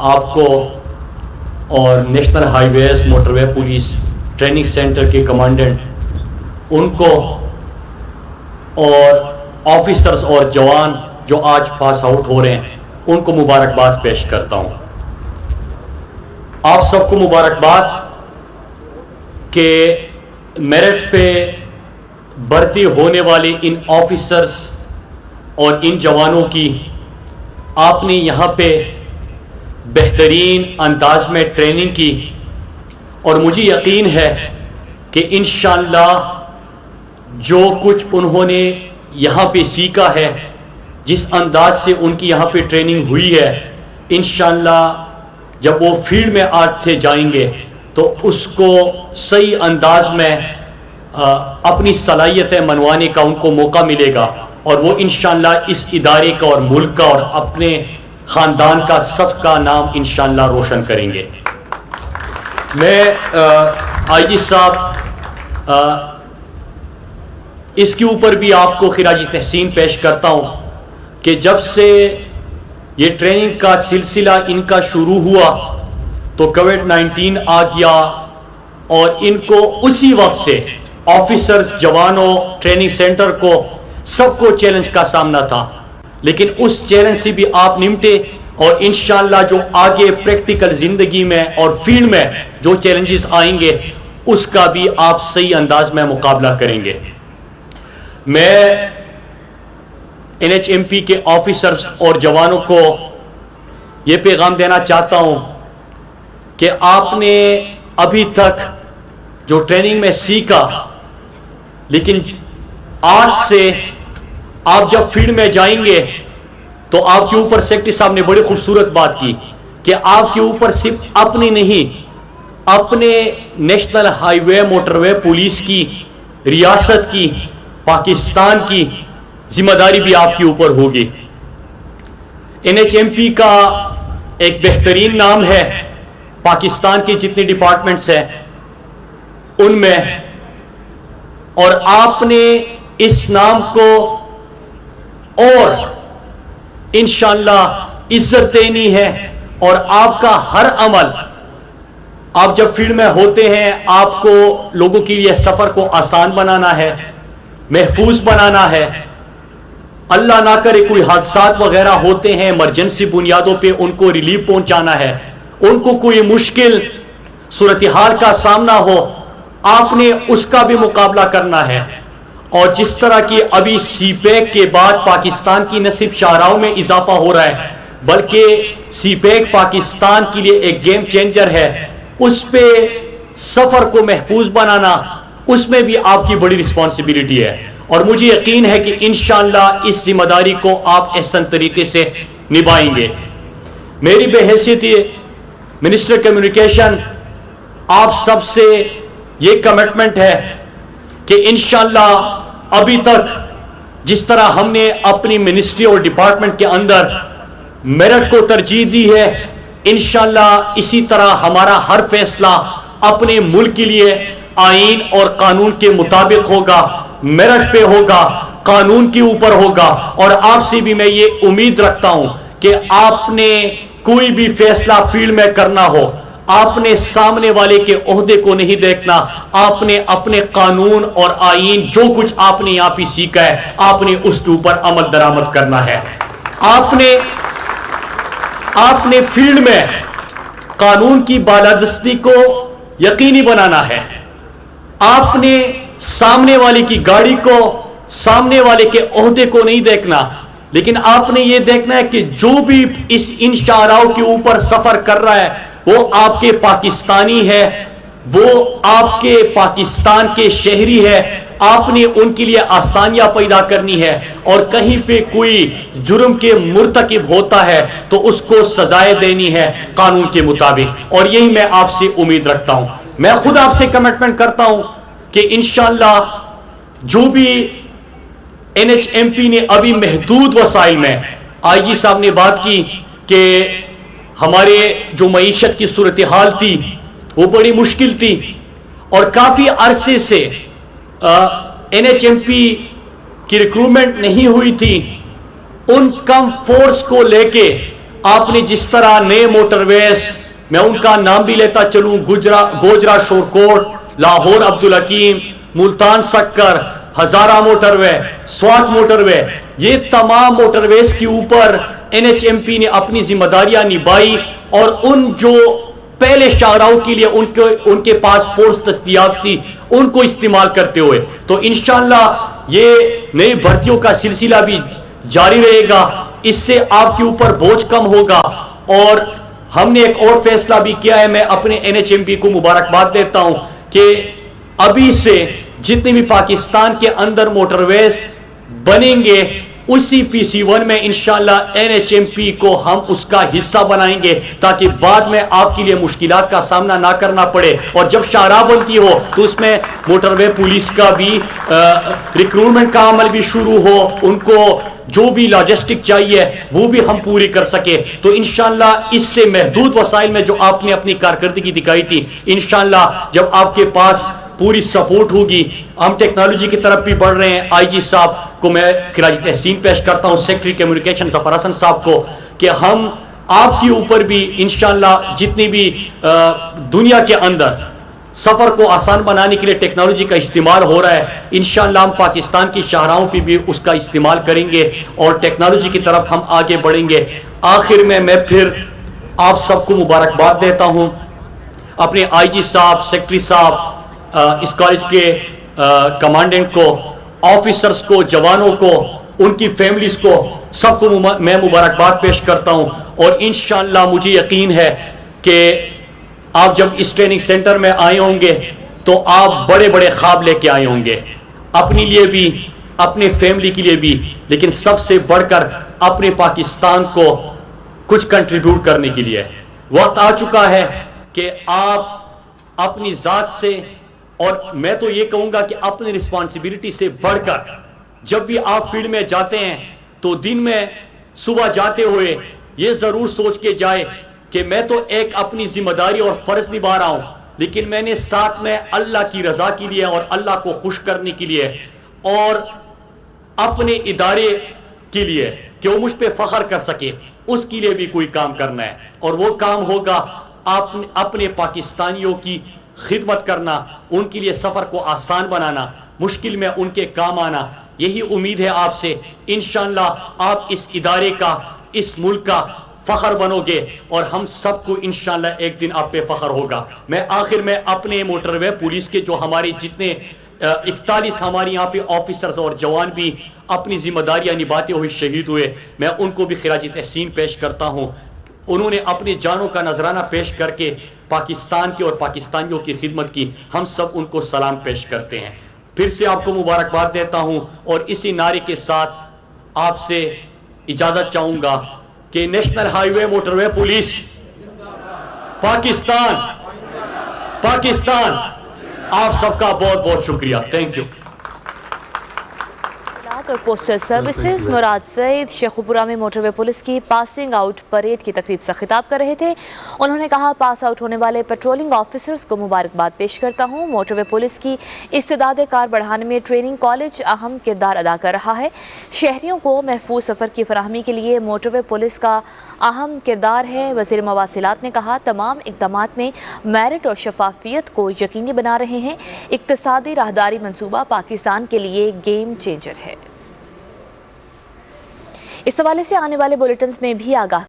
آپ کو اور نیشنل ہائی ویز موٹر وے پولیس ٹریننگ سینٹر کے کمانڈنٹ ان کو اور آفیسرز اور جوان جو آج پاس آؤٹ ہو رہے ہیں ان کو مبارکباد پیش کرتا ہوں. آپ سب کو مبارکباد کہ میرٹ پہ بھرتی ہونے والے ان آفیسرز اور ان جوانوں کی آپ نے یہاں پہ بہترین انداز میں ٹریننگ کی اور مجھے یقین ہے کہ انشاءاللہ جو کچھ انہوں نے یہاں پہ سیکھا ہے، جس انداز سے ان کی یہاں پہ ٹریننگ ہوئی ہے، انشاءاللہ جب وہ فیلڈ میں آج سے جائیں گے تو اس کو صحیح انداز میں اپنی صلاحیتیں منوانے کا ان کو موقع ملے گا اور وہ انشاءاللہ اس ادارے کا اور ملک کا اور اپنے خاندان کا سب کا نام انشاءاللہ روشن کریں گے. میں آئی جی صاحب اس کے اوپر بھی آپ کو خراج تحسین پیش کرتا ہوں کہ جب سے یہ ٹریننگ کا سلسلہ ان کا شروع ہوا تو کووڈ-19 آ گیا اور ان کو اسی وقت سے آفیسرز، جوانوں، ٹریننگ سینٹر کو سب کو چیلنج کا سامنا تھا، لیکن اس چیلنج سے بھی آپ نمٹے اور انشاءاللہ جو آگے پریکٹیکل زندگی میں اور فیلڈ میں جو چیلنجز آئیں گے اس کا بھی آپ صحیح انداز میں مقابلہ کریں گے. میں NHMP کے آفیسرز اور جوانوں کو یہ پیغام دینا چاہتا ہوں کہ آپ نے ابھی تک جو ٹریننگ میں سیکھا، لیکن آج سے آپ جب فیلڈ میں جائیں گے تو آپ کے اوپر سیکرٹری صاحب نے بڑی خوبصورت بات کی کہ آپ کے اوپر صرف اپنی نہیں، اپنے نیشنل ہائی وے موٹر وے پولیس کی، ریاست کی، پاکستان کی ذمہ داری بھی آپ کے اوپر ہوگی. NHMP کا ایک بہترین نام ہے، پاکستان کے جتنے ڈپارٹمنٹس ہیں ان میں، اور آپ نے اس نام کو اور انشاءاللہ عزت دینی ہے اور آپ کا ہر عمل، آپ جب فیلڈ میں ہوتے ہیں آپ کو لوگوں کے لیے سفر کو آسان بنانا ہے، محفوظ بنانا ہے. اللہ نہ کرے کوئی حادثات وغیرہ ہوتے ہیں، ایمرجنسی بنیادوں پہ ان کو ریلیف پہنچانا ہے، ان کو کوئی مشکل صورتحال کا سامنا ہو، آپ نے اس کا بھی مقابلہ کرنا ہے. اور جس طرح کی ابھی سی پیک کے بعد پاکستان کی نہ صرف شاہراہوں میں اضافہ ہو رہا ہے بلکہ سی پیک پاکستان کے لیے ایک گیم چینجر ہے، اس پہ سفر کو محفوظ بنانا، اس میں بھی آپ کی بڑی رسپانسبلٹی ہے اور مجھے یقین ہے کہ انشاءاللہ اس ذمہ داری کو آپ احسن طریقے سے نبھائیں گے. میری بحیثیت منسٹر کمیونیکیشن آپ سب سے یہ کمٹمنٹ ہے کہ انشاءاللہ ابھی تک جس طرح ہم نے اپنی منسٹری اور ڈپارٹمنٹ کے اندر میرٹ کو ترجیح دی ہے، انشاءاللہ اسی طرح ہمارا ہر فیصلہ اپنے ملک کے لیے آئین اور قانون کے مطابق ہوگا، میرٹ پہ ہوگا، قانون کے اوپر ہوگا. اور آپ سے بھی میں یہ امید رکھتا ہوں کہ آپ نے کوئی بھی فیصلہ فیلڈ میں کرنا ہو، آپ نے سامنے والے کے عہدے کو نہیں دیکھنا، آپ نے اپنے قانون اور آئین جو کچھ آپ نے یہاں پہ سیکھا ہے آپ نے اس کے اوپر عمل درآمد کرنا ہے. آپ نے فیلڈ میں قانون کی بالادستی کو یقینی بنانا ہے. آپ نے سامنے والے کی گاڑی کو، سامنے والے کے عہدے کو نہیں دیکھنا، لیکن آپ نے یہ دیکھنا ہے کہ جو بھی ان شاہراہوں کے اوپر سفر کر رہا ہے وہ آپ کے پاکستانی ہے، وہ آپ کے پاکستان کے شہری ہے. آپ نے ان کے لیے آسانیاں پیدا کرنی ہے اور کہیں پہ کوئی جرم کے مرتکب ہوتا ہے تو اس کو سزائیں دینی ہے قانون کے مطابق، اور یہی میں آپ سے امید رکھتا ہوں. میں خود آپ سے کمٹمنٹ کرتا ہوں کہ انشاءاللہ جو بھی NHMP نے ابھی محدود وسائل میں، آئی جی صاحب نے بات کی کہ ہمارے جو معیشت کی صورتحال تھی وہ بڑی مشکل تھی اور کافی عرصے سے NHMP کی ریکروٹمنٹ نہیں ہوئی تھی. ان کم فورس کو لے کے آپ نے جس طرح نئے موٹر ویز، میں ان کا نام بھی لیتا چلوں، گوجرا شورکوٹ، لاہور عبدالحکیم، ملتان سکر، ہزارہ موٹر وے، سوات موٹر وے، یہ تمام موٹر ویز کے اوپر NHMP نے اپنی ذمہ داریاں نبھائی، اور ان جو پہلے شاہراہوں کے لیے ان کے پاس فورس دستیاب تھی ان کو استعمال کرتے ہوئے، تو انشاءاللہ یہ نئی بھرتیوں کا سلسلہ بھی جاری رہے گا، اس سے آپ کے اوپر بوجھ کم ہوگا۔ اور ہم نے ایک اور فیصلہ بھی کیا ہے، میں اپنے NHMP کو مبارکباد دیتا ہوں کہ ابھی سے جتنے بھی پاکستان کے اندر موٹر ویز بنیں گے، اسی PC1 میں انشاءاللہ NHMP کو ہم اس کا حصہ بنائیں گے، تاکہ بعد میں آپ کے لیے مشکلات کا سامنا نہ کرنا پڑے، اور جب شاہراہ بنتی ہو تو اس میں موٹر وے پولیس کا بھی ریکروٹمنٹ کا عمل بھی شروع ہو، ان کو جو بھی لاجسٹک چاہیے وہ بھی ہم پوری کر سکے۔ تو انشاءاللہ اس سے محدود وسائل میں جو آپ نے اپنی کارکردگی دکھائی تھی، انشاءاللہ جب آپ کے پاس پوری سپورٹ ہوگی، ہم ٹیکنالوجی کی طرف بھی بڑھ رہے ہیں۔ IG صاحب کو میں خراج تحسین پیش کرتا ہوں، سیکٹری کمیونیکیشن ظفر حسن صاحب کو، کہ ہم آپ کے اوپر بھی انشاءاللہ جتنی بھی دنیا کے اندر سفر کو آسان بنانے کے لیے ٹیکنالوجی کا استعمال ہو رہا ہے، انشاءاللہ ہم پاکستان کی شاہراہوں پہ بھی اس کا استعمال کریں گے اور ٹیکنالوجی کی طرف ہم آگے بڑھیں گے۔ آخر میں پھر آپ سب کو مبارکباد دیتا ہوں، اپنے IG صاحب، سیکٹری صاحب، اس کالج کے کمانڈنٹ کو، آفیسرز کو، جوانوں کو، ان کی فیملیز کو، سب کو میں مبارکباد پیش کرتا ہوں، اور انشاءاللہ مجھے یقین ہے کہ آپ جب اس ٹریننگ سینٹر میں آئے ہوں گے تو آپ بڑے بڑے خواب لے کے آئے ہوں گے، اپنے لیے بھی، اپنے فیملی کے لیے بھی، لیکن سب سے بڑھ کر اپنے پاکستان کو کچھ کنٹریبیوٹ کرنے کے لیے۔ وقت آ چکا ہے کہ آپ اپنی ذات سے، اور میں تو یہ کہوں گا کہ اپنی رسپانسبلٹی سے بڑھ کر جب بھی آپ فیلڈ میں جاتے ہیں تو دن میں صبح جاتے ہوئے یہ ضرور سوچ کے جائے کہ میں تو ایک اپنی ذمہ داری اور فرض نبھا رہا ہوں، لیکن میں نے ساتھ میں اللہ کی رضا کے لیے اور اللہ کو خوش کرنے کے لیے اور اپنے ادارے کے لیے کہ وہ مجھ پہ فخر کر سکے، اس کے لیے بھی کوئی کام کرنا ہے، اور وہ کام ہوگا اپنے پاکستانیوں کی خدمت کرنا، ان کے لیے سفر کو آسان بنانا، مشکل میں ان کے کام آنا۔ یہی امید ہے آپ سے، انشاءاللہ آپ اس ادارے کا، اس ملک کا فخر بنو گے، اور ہم سب کو انشاءاللہ ایک دن آپ پہ فخر ہوگا۔ میں آخر میں اپنے موٹر وے پولیس کے جو ہمارے جتنے 41 ہمارے یہاں پہ آفیسرز اور جوان بھی اپنی ذمہ داریاں نبھاتے ہوئے شہید ہوئے، میں ان کو بھی خراج تحسین پیش کرتا ہوں۔ انہوں نے اپنی جانوں کا نذرانہ پیش کر کے پاکستان کی اور پاکستانیوں کی خدمت کی، ہم سب ان کو سلام پیش کرتے ہیں۔ پھر سے آپ کو مبارکباد دیتا ہوں، اور اسی نعرے کے ساتھ آپ سے اجازت چاہوں گا کہ نیشنل ہائی وے موٹر وے پولیس پاکستان، پاکستان، آپ سب کا بہت بہت شکریہ، تھینک یو۔ اور پوسٹل سروسز مراد سعید شیخوپورہ میں موٹر وے پولیس کی پاسنگ آؤٹ پریڈ کی تقریب سے خطاب کر رہے تھے۔ انہوں نے کہا، پاس آؤٹ ہونے والے پیٹرولنگ آفیسرز کو مبارکباد پیش کرتا ہوں۔ موٹر وے پولیس کی استعداد کار بڑھانے میں ٹریننگ کالج اہم کردار ادا کر رہا ہے۔ شہریوں کو محفوظ سفر کی فراہمی کے لیے موٹر وے پولیس کا اہم کردار ہے۔ وزیر مواصلات نے کہا، تمام اقدامات میں میرٹ اور شفافیت کو یقینی بنا رہے ہیں۔ اقتصادی راہداری منصوبہ پاکستان کے لیے گیم چینجر ہے۔ اس حوالے سے آنے والے بلیٹنز میں بھی آگاہ